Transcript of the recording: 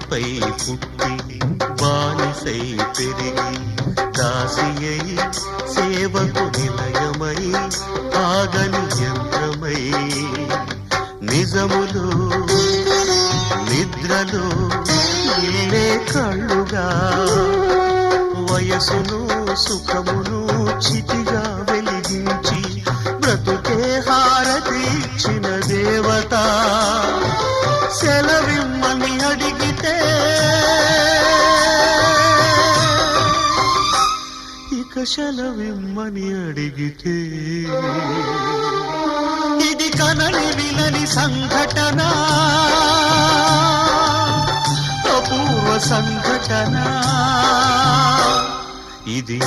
భూమిపై పుట్టి బానిసై పెరిగి దాసియై సేవకు నిలయమై ఆగని యంత్రమై నిజములు నిద్రలు ఇల్లే కళ్ళుగా వయసును సుఖమును చితిగా వెలిగించి బ్రతుకే హారతి ఇచ్చిన దేవత సెలవిమ్మని అడిగితే ఇక సెలవిమ్మని అడిగితే ఇది కనని వినని సంఘటన అపూర్వ సంఘటన ఇది